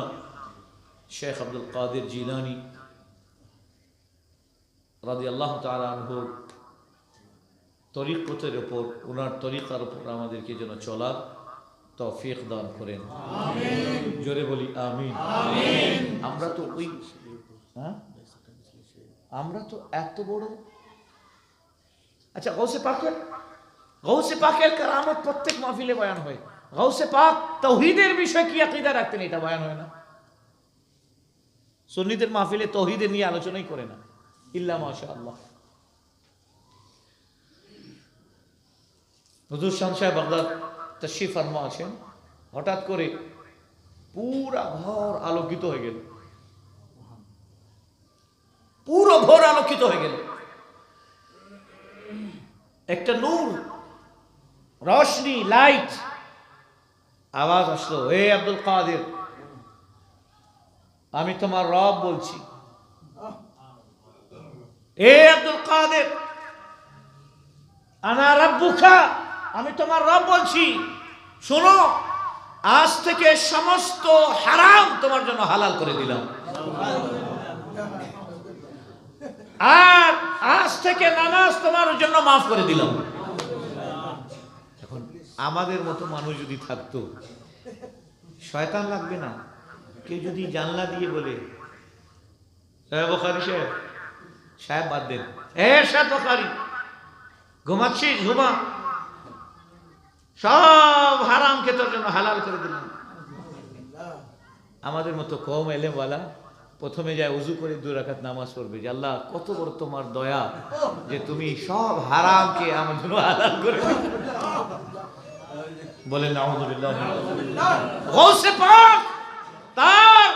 A: শেখ আব্দুল কাদের জিলানী রাদিয়াল্লাহু তাআলা আনহু তরিকতের উপর, ওনার তরিকার উপর আমাদেরকে যেন চলার তৌফিক দান করেন। আমিন। জোরে বলি আমিন। আমিন। আমরা তো এত বড়। আচ্ছা, গৌসে পাকের কারামত প্রত্যেক মাহফিলে বয়ান হয়। গৌসে পাক তাওহীদের বিষয়ে কি আকীদা রাখতেন এটা বয়ান হয় না। সুন্নিদের মাহফিলে তাওহীদের নিয়ে আলোচনাই করে না, ইল্লা মাশাআল্লাহ। হুজুর শাহনশাহ বাগদাদ তাশরীফ ফরমা আছেন, হঠাৎ করে পুরা ঘর আলোকিত হয়ে গেল, পুরো ঘর আলোকিত হয়ে গেল। একটা নূর, রোশনি, লাইট, আওয়াজ আসলো, হে আব্দুল কাদের, আমি তোমার রব বলছি। হে আব্দুল কাদের, আনা রাব্বুকা, আমি তোমার রব বলছি। শোনো, আজ থেকে সমস্ত হারাম তোমার জন্য হালাল করে দিলাম, আর আজ থেকে নামাজ তোমার জন্য মাফ করে দিলাম। এখন আমাদের মতো মানুষ যদি থাকতো, শয়তান লাগবে না। কেউ যদি জানলা দিয়ে বলে, বুখারী সাহেব বাদ দেন, সাহেব বুখারী ঘুমাচ্ছিস, ঘুমা, সব হারামকে তোর জন্য হালাল করে দিলাম। আমাদের মতো কম এলেমওয়ালা প্রথমে যায় উজু করে 2 রাকাত নামাজ পড়বে, যে আল্লাহ কত বড় তোমার দয়া যে তুমি সব হারামকে আমার জন্য হালাল করে দিলে। বলেন আউযুবিল্লাহ। গৌসে পাক তার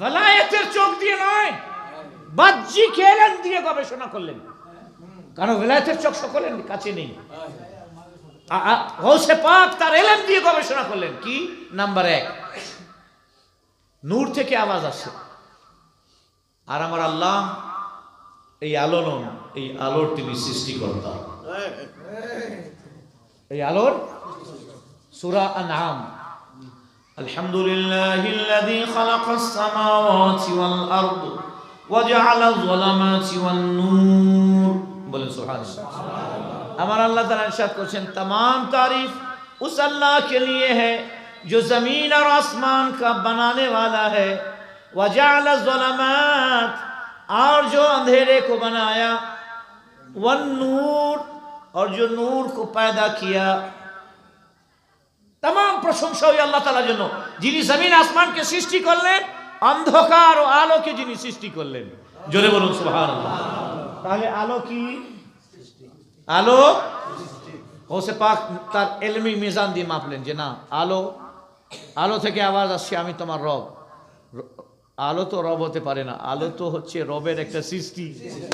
A: ভেলায়েতের চোখ দিয়ে নয়, বাহ্যিক এলেম দিয়ে গবেষণা করলেন, কারণ ভেলায়েতের চোখ সকলের কাছে নেই। গৌসে পাক তার এলেম দিয়ে গবেষণা করলেন। কি? নাম্বার 1, নূর থেকে আওয়াজ আসে, আর আমার আল্লাহ এই আলো নন, এই আলোর তিনি সৃষ্টিকর্তা। এই আলোর সূরা আনআম, আলহামদুলিল্লাহিল্লাযী খালাকাস সামাওয়াতি ওয়াল আরদ ওয়া জাআলা যুলামাতি ওয়ান নূর। বলেন সুবহানাল্লাহ। আমার আল্লাহ তাআলা ইরশাদ করেছেন, तमाम तारीफ उस अल्लाह के लिए है जो जमीन और आसमान का बनाने वाला है, वजअल ज़ुलमात, और जो अंधेरे को बनाया, वन नूर, और जो नूर को पैदा किया। तमाम प्रशंसा हुई अल्लाह ताआलार জন্য, যিনি জমিন আসমানকে সৃষ্টি করলেন, অন্ধকার ও আলোকে যিনি সৃষ্টি করলেন। জোরে বলুন সুবহানাল্লাহ। তাহলে আলো কি? আলো গৌসে পাক তার ইলমি মিজান দিয়ে মাপলেন যে না, আলো থেকে আওয়াজ আসছে, আমি তোমার রব। আলো তো রব হতে পারে না, আলো তো হচ্ছে রবের একটা সৃষ্টি।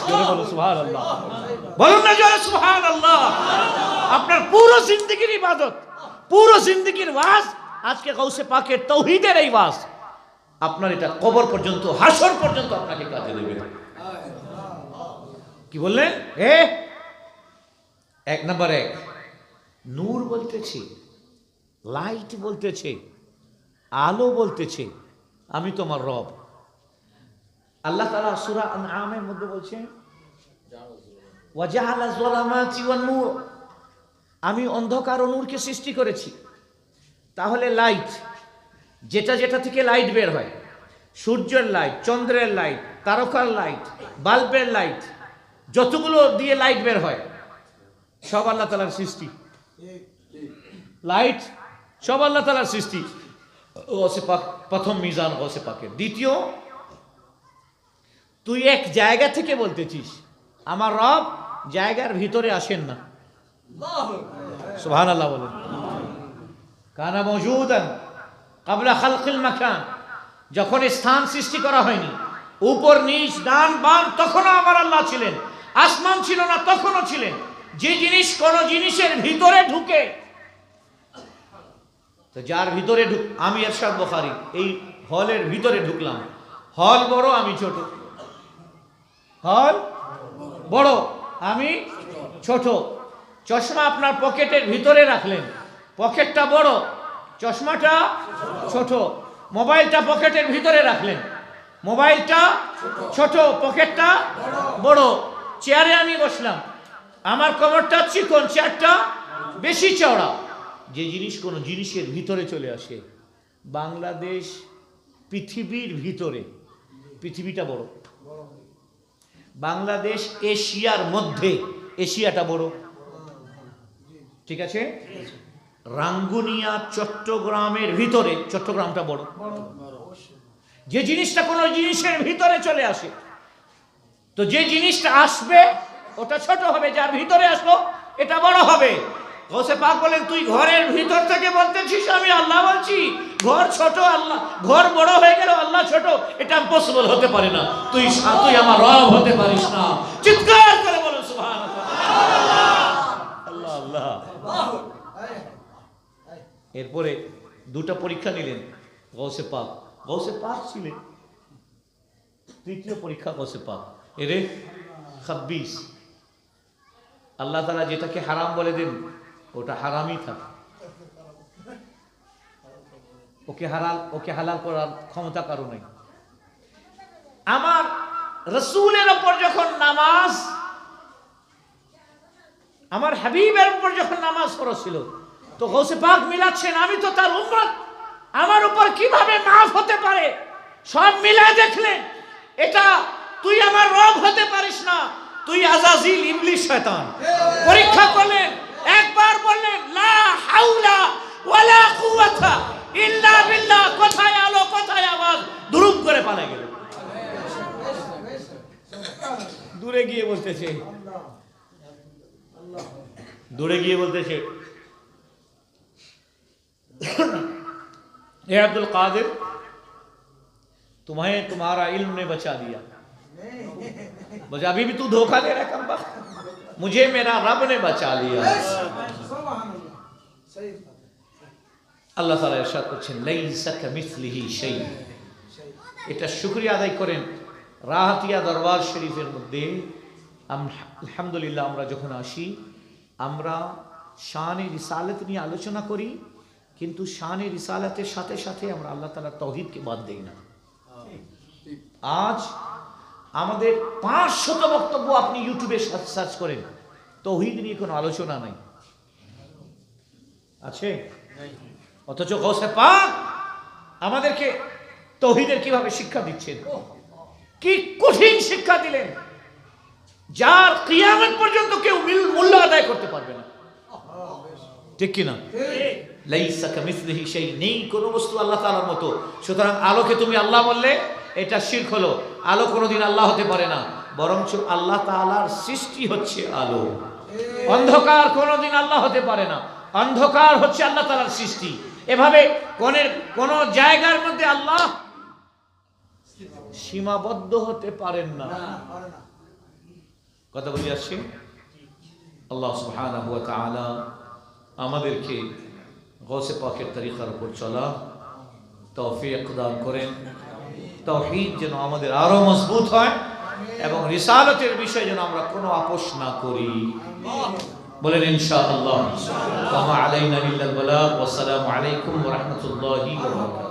A: জোরে বলুন সুবহানাল্লাহ। বলুন না জোরে সুবহানাল্লাহ। আপনার পুরো জিন্দেগির ইবাদত, পুরো জিন্দেগির ওয়াজ আজকে গৌসে পাকের তাওহীদের এই ওয়াজ, আপনার এটা কবর পর্যন্ত, হাসর পর্যন্ত আপনাকে কাজে দেবে। কি বললেন? 1 নাম্বার 1 নূর বলতেছে, লাইট বলতেছে, আলো বলতেছে আমি তোমার রব। আল্লাহ তাআলা সূরা আনআমের মধ্যে বলছেন ওয়াজাআলা যুলামাতি ওয়ান নূর, আমি অন্ধকার ও নূরকে সৃষ্টি করেছি। তাহলে লাইট, যেটা যেটা থেকে লাইট বের হয়, সূর্যের লাইট, চন্দ্রের লাইট, তারকার লাইট, বাল্বের লাইট, যতগুলো দিয়ে লাইট বের হয় সব আল্লাহ তাআলার সৃষ্টি। লাইট সব আল্লাহ তাআলার সৃষ্টি। গৌসে পাক প্রথম মিজান গৌসে পাকের। দ্বিতীয়, তুই এক জায়গা থেকে বলতেছিস, আমার রব জায়গার ভিতরে আসেন না। সুবহানাল্লাহ বলেন। কানা মওজুদান ক্বাবলা খালকিল মাকান, যখন স্থান সৃষ্টি করা হয়নি, উপর নিচ ডান বাম, তখনও আমার আল্লাহ ছিলেন। আসমান ছিল না, তখনও ছিলেন। যে জিনিস কোন জিনিসের ভিতরে ঢুকে, তো যার ভিতরে আমি এরশাদ বুখারী এই হলের ভিতরে ঢুকলাম, হল বড় আমি ছোট, হল বড় আমি ছোট। চশমা আপনার পকেটের ভিতরে রাখলেন, পকেটটা বড়, চশমাটা ছোট। মোবাইলটা পকেটের ভিতরে রাখলেন, মোবাইলটা ছোট, পকেটটা বড়। চেয়ারে আমি বসলাম, আমার কোমরটা চিকন, চেয়ারটা বেশি চওড়া। যে জিনিস কোন জিনিসের ভিতরে চলে আসে, বাংলাদেশ পৃথিবীর ভিতরে, পৃথিবীটা বড়। বাংলাদেশ এশিয়ার মধ্যে, এশিয়াটা বড়, ঠিক আছে। রাঙ্গুনিয়া চট্টগ্রামের ভিতরে, চট্টগ্রামটা বড়। যে জিনিসটা কোনো জিনিসের ভিতরে চলে আসে, তো যে জিনিসটা আসবে ওটা ছোট হবে, যার ভিতরে আসলো এটা বড় হবে। গৌসে পাক বলেন, তুই ঘরের ভিতর থেকে বলতেছিস আমি আল্লাহ বলছি, ঘর ছোট আল্লাহ, ঘর বড় হয়ে গেল আল্লাহ ছোট, এটা পসিবল হতে পারে না। তুই আমার রব হতে পারিস না। চিৎকার করে বলেন সুবহানাল্লাহ, আল্লাহ আল্লাহ। এরপরে দুটো পরীক্ষা নিলেন গৌসে পাক, গৌসে পাক ছিলেন। তৃতীয় পরীক্ষা গৌসে পাক, এরে খাব্বিস, আল্লাহ তাআলা যেটাকে হারাম বলে দেন ওটা হারামই থাকে, ওকে হালাল করার ক্ষমতা কারো নাই। আমার রাসূলের উপর যখন নামাজ, আমার হাবিবের উপর যখন নামাজ ফরজ ছিল, তো গৌসে পাক মিলাচ্ছেন, আমি তো তার উম্মত, আমার উপর কিভাবে মাফ হতে পারে? সব মিলায় দেখলেন, এটা তুই আমার রব হতে পারিস না, তুই আজাজিল, ইবলিস, শয়তান। পরীক্ষা করলেন, একবার বললেন লা হাওলা ওয়ালা কুওয়াতা ইল্লা বিল্লাহ, কোথায় আলো কোথায় আওয়াজ, দুরুম করে পালা গেল। দূরে গিয়ে বলতেছে, দূরে গিয়ে বলতেছে, हे अब्दुल कादिर, तुम्हें तुम्हारा इल्म ने बचा दिया। मुझे अभी भी तू धोखा दे रहा है कम वक्त, मुझे मेरा रब ने बचा लिया। আল্লাহ তাআলা ইরশাদ করছেন, লাইসা কামিসলিহি শাই। এটা শুকরিয়া আদায় করেন। রাহাতিয়া দরবার শরীফের মধ্যে আলহামদুলিল্লাহ আমরা যখন আসি, আমরা শানে রিসালাত নিয়ে আলোচনা করি, কিন্তু শানে রিসালাতের সাথে সাথে আমরা আল্লাহ তাআলার তাওহীদকে বাদ দেই না। আজ আমাদের 500 বক্তব্য আপনি ইউটিউবে সার্চ করেন, তাওহীদ নিয়ে কোনো আলোচনা নাই, আছে? অথচ গৌসে পাক আমাদেরকে তাওহীদের কিভাবে শিক্ষা দিচ্ছেন, কি কঠিন শিক্ষা দিলেন, যার কিয়ামত পর্যন্ত কেউ মূল্য আদায় করতে পারবে না, ঠিক কিনা? লাইসা কামিসলিহি শাই, নেই কোনো বস্তু আল্লাহ তাআলার মতো। সুতরাং আলোকে তুমি আল্লাহ বললে এটা শিরক হলো। আলো কোনোদিন আল্লাহ হতে পারে না, বরঞ্চ আল্লাহ তাআলার সৃষ্টি হচ্ছে আলো। অন্ধকার কোনোদিন আল্লাহ হতে পারে না, অন্ধকার হচ্ছে আল্লাহ তাআলার সৃষ্টি। এভাবে কোন জায়গার মধ্যে আল্লাহ সীমাবদ্ধ হতে পারেন না। কথা বুঝে আসছে? আল্লাহ সুবহানাহু ওয়া তাআলা আমাদেরকে গৌসে পাকের তরিকার উপর চলা তৌফিক দান করেন। তাওহীদ যেন আমাদের আরো মজবুত হয় এবং রিসালাতের বিষয়ে যেন আমরা কোনো আপোষ না করি। বলেন ইনশাআল্লাহ। ওয়া মা আলাইনা ইল্লাল বালাগ। ওয়া আসসালামু আলাইকুম ওয়া রাহমাতুল্লাহি ওয়া বারাকাতুহু।